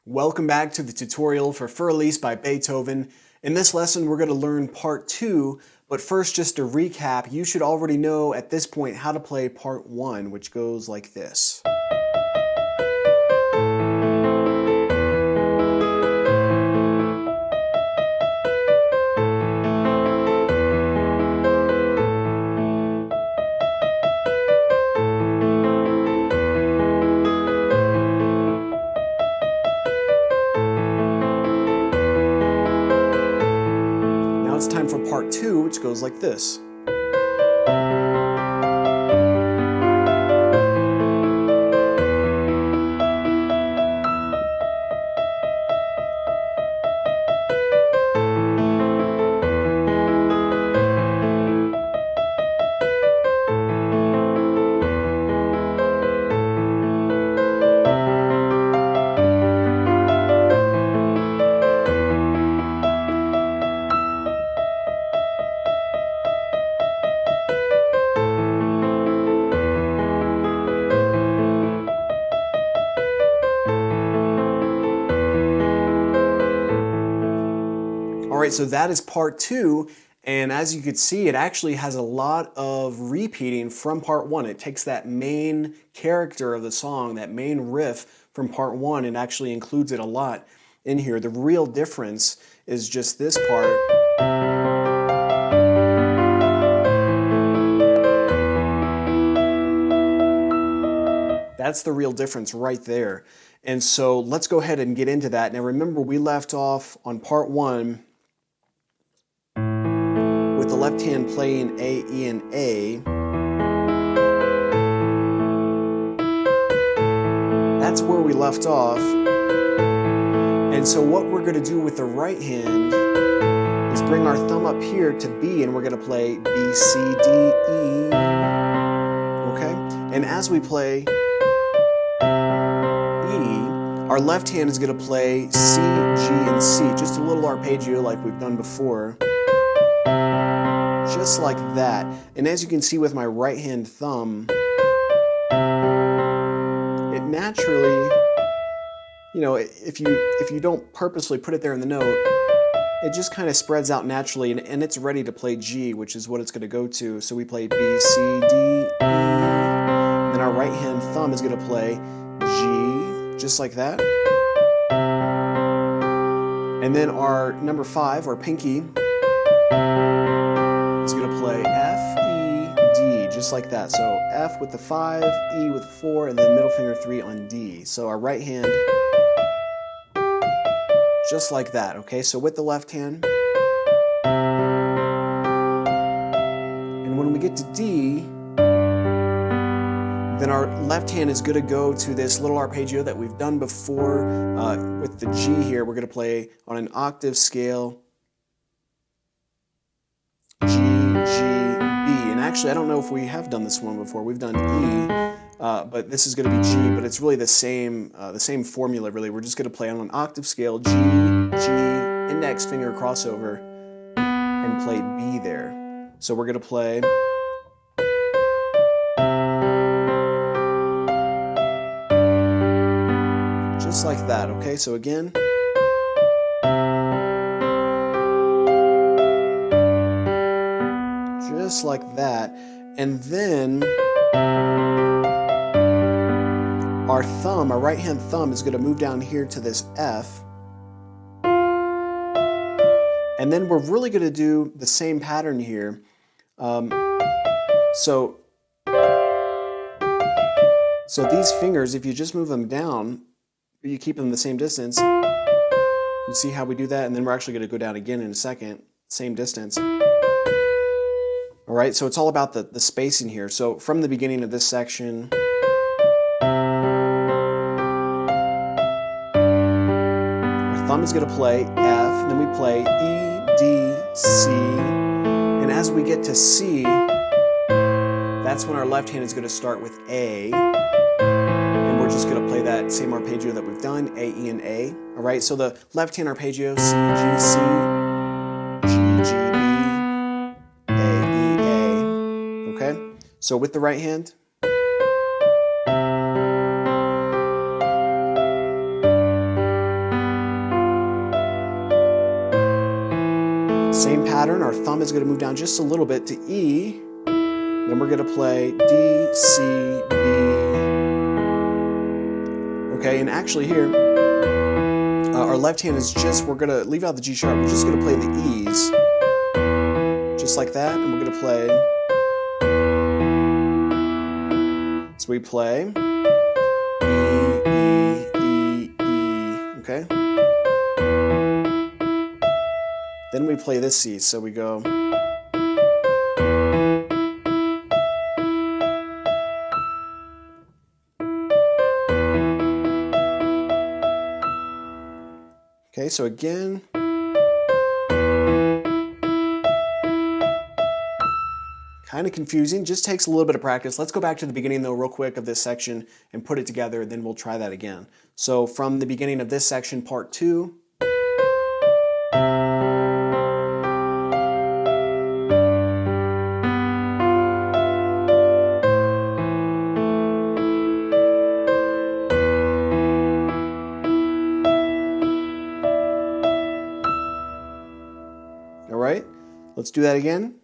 Welcome back to the tutorial for Für Elise by Beethoven. In this lesson we're going to learn part 2, but first just to recap, you should already know at this point how to play part 1, which goes like this. It's time for part 2, which goes like this. Alright, so that is part 2, and as you can see, it actually has a lot of repeating from part 1. It takes that main character of the song, that main riff from part 1, and actually includes it a lot in here. The real difference is just this part. That's the real difference right there. And so let's go ahead and get into that. Now remember, we left off on part 1 with the left hand playing A, E, and A. That's where we left off. And so what we're going to do with the right hand is bring our thumb up here to B, and we're going to play B, C, D, E. Okay? And as we play E, our left hand is going to play C, G, and C. Just a little arpeggio like we've done before. Just like that. And as you can see with my right hand thumb, it naturally, if you don't purposely put it there in the note, it just kind of spreads out naturally, and it's ready to play G, which is what it's going to go to. So we play B, C, D, E. Then our right hand thumb is going to play G, just like that. And then our number 5, our pinky, is going to play F, E, D, just like that. So F with the 5, E with 4, and then middle finger 3 on D. So our right hand, just like that, okay? So with the left hand, and when we get to D, then our left hand is going to go to this little arpeggio that we've done before. With the G here, we're going to play on an octave scale, G, G, B. And actually, I don't know if we have done this one before. We've done E, but this is going to be G, but it's really the same formula, really. We're just going to play on an octave scale, G, G, index finger crossover, and play B there. So we're going to play just like that, okay? So again, just like that. And then our thumb, our right hand thumb, is going to move down here to this F. And then we're really going to do the same pattern here. So these fingers, if you just move them down, you keep them the same distance. You see how we do that? And then we're actually going to go down again in a second, same distance. All right, so it's all about the spacing here. So from the beginning of this section, our thumb is going to play F, and then we play E, D, C, and as we get to C, that's when our left hand is going to start with A, and we're just going to play that same arpeggio that we've done, A, E, and A. All right, so the left hand arpeggio, C, G, C, G, G, B, okay? So with the right hand, Same pattern, our thumb is going to move down just a little bit to E, then we're going to play D, C, B. Okay, and actually here, our left hand is just, we're going to leave out the G sharp, we're just going to play the E's, just like that, and we're going to play, so we play E, okay? Then we play this C, so we go, okay, so again, kind of confusing, just takes a little bit of practice. Let's go back to the beginning though real quick of this section and put it together, then we'll try that again. So from the beginning of this section, part 2. All right, let's do that again.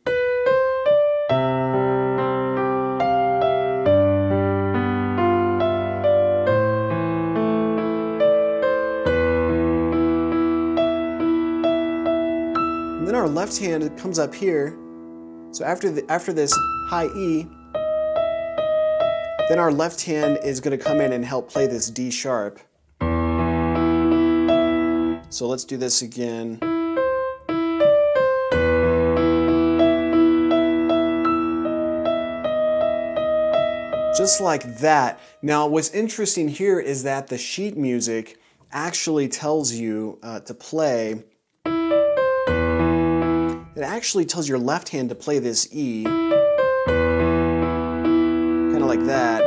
And then our left hand comes up here. So after this high E, then our left hand is going to come in and help play this D sharp. So let's do this again. Just like that. Now what's interesting here is that the sheet music actually tells you to play, it actually tells your left hand to play this E, kind of like that.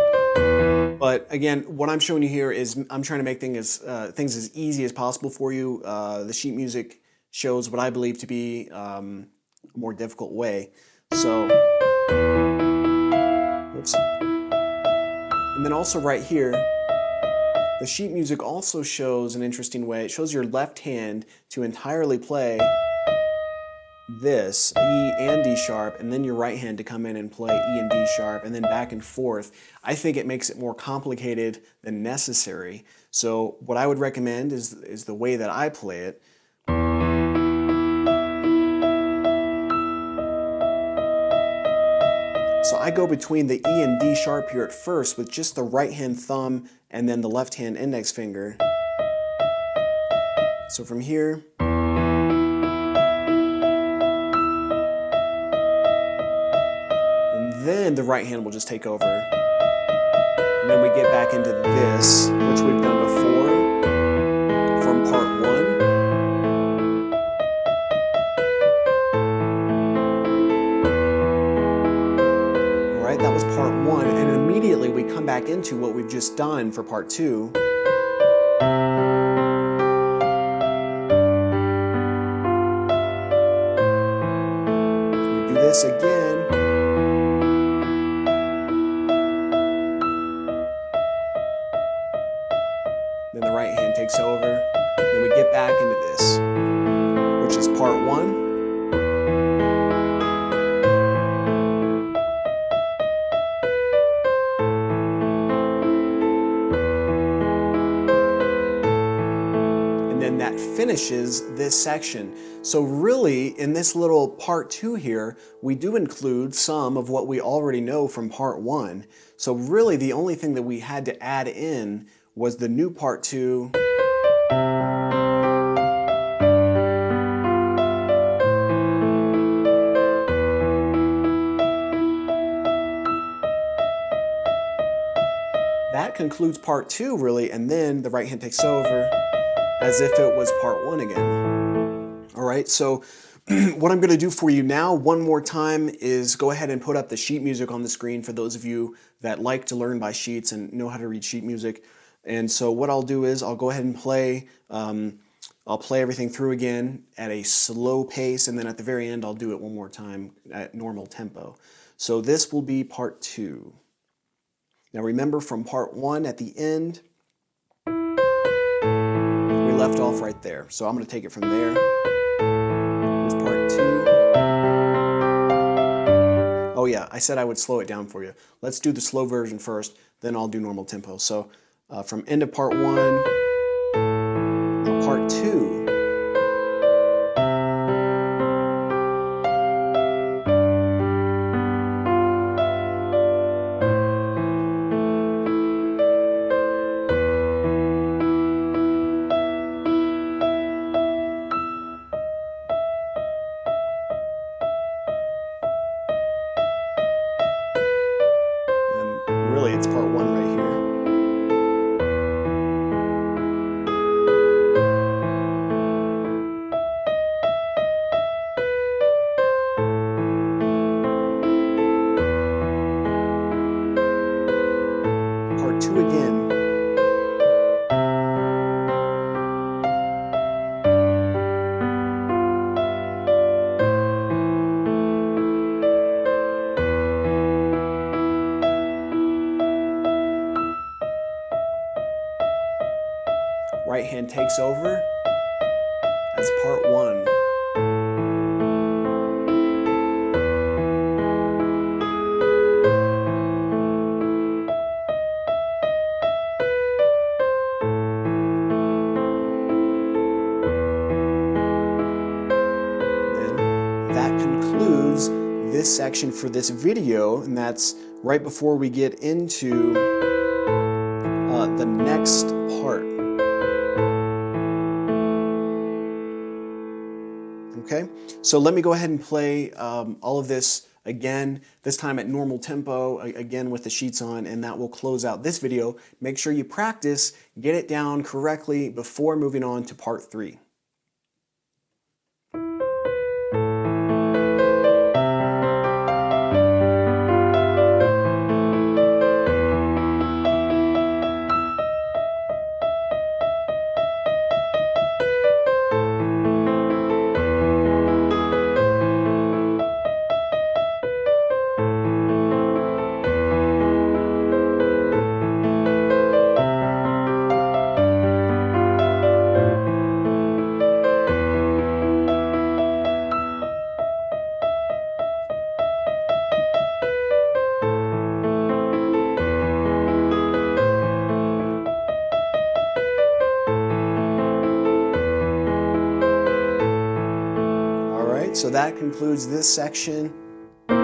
But again, what I'm showing you here is I'm trying to make things as easy as possible for you. The sheet music shows what I believe to be a more difficult way. So, oops. And then also right here, the sheet music also shows an interesting way. It shows your left hand to entirely play this, E and D sharp, and then your right hand to come in and play E and D sharp, and then back and forth. I think it makes it more complicated than necessary. So what I would recommend is the way that I play it. So I go between the E and D sharp here at first with just the right hand thumb and then the left hand index finger. So from here, and then the right hand will just take over. And then we get back into this, which we've done before from part 1. That was part 1, and immediately we come back into what we've just done for part 2. We do this again. Then the right hand takes over. Then we get back into this, which is part 1. And that finishes this section. So really, in this little part 2 here, we do include some of what we already know from part 1. So really, the only thing that we had to add in was the new part 2. That concludes part 2, really, and then the right hand takes over, as if it was part 1 again. All right, so what I'm going to do for you now, one more time, is go ahead and put up the sheet music on the screen for those of you that like to learn by sheets and know how to read sheet music. And so what I'll do is I'll go ahead and play, I'll play everything through again at a slow pace, and then at the very end I'll do it one more time at normal tempo. So this will be part 2. Now remember, from part 1 at the end, left off right there. So I'm going to take it from there. Here's part 2. Oh yeah, I said I would slow it down for you. Let's do the slow version first, then I'll do normal tempo. So from end of part 1, now part 2. Really, it's part 1 right here. Part 2 again. Right hand takes over as part 1. And that concludes this section for this video, and that's right before we get into the next part. Okay, so let me go ahead and play all of this again, this time at normal tempo, again with the sheets on, and that will close out this video. Make sure you practice, get it down correctly before moving on to part 3. So that concludes this section. And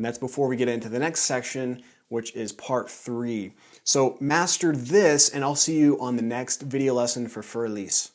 that's before we get into the next section, which is part 3. So master this, and I'll see you on the next video lesson for Für Elise.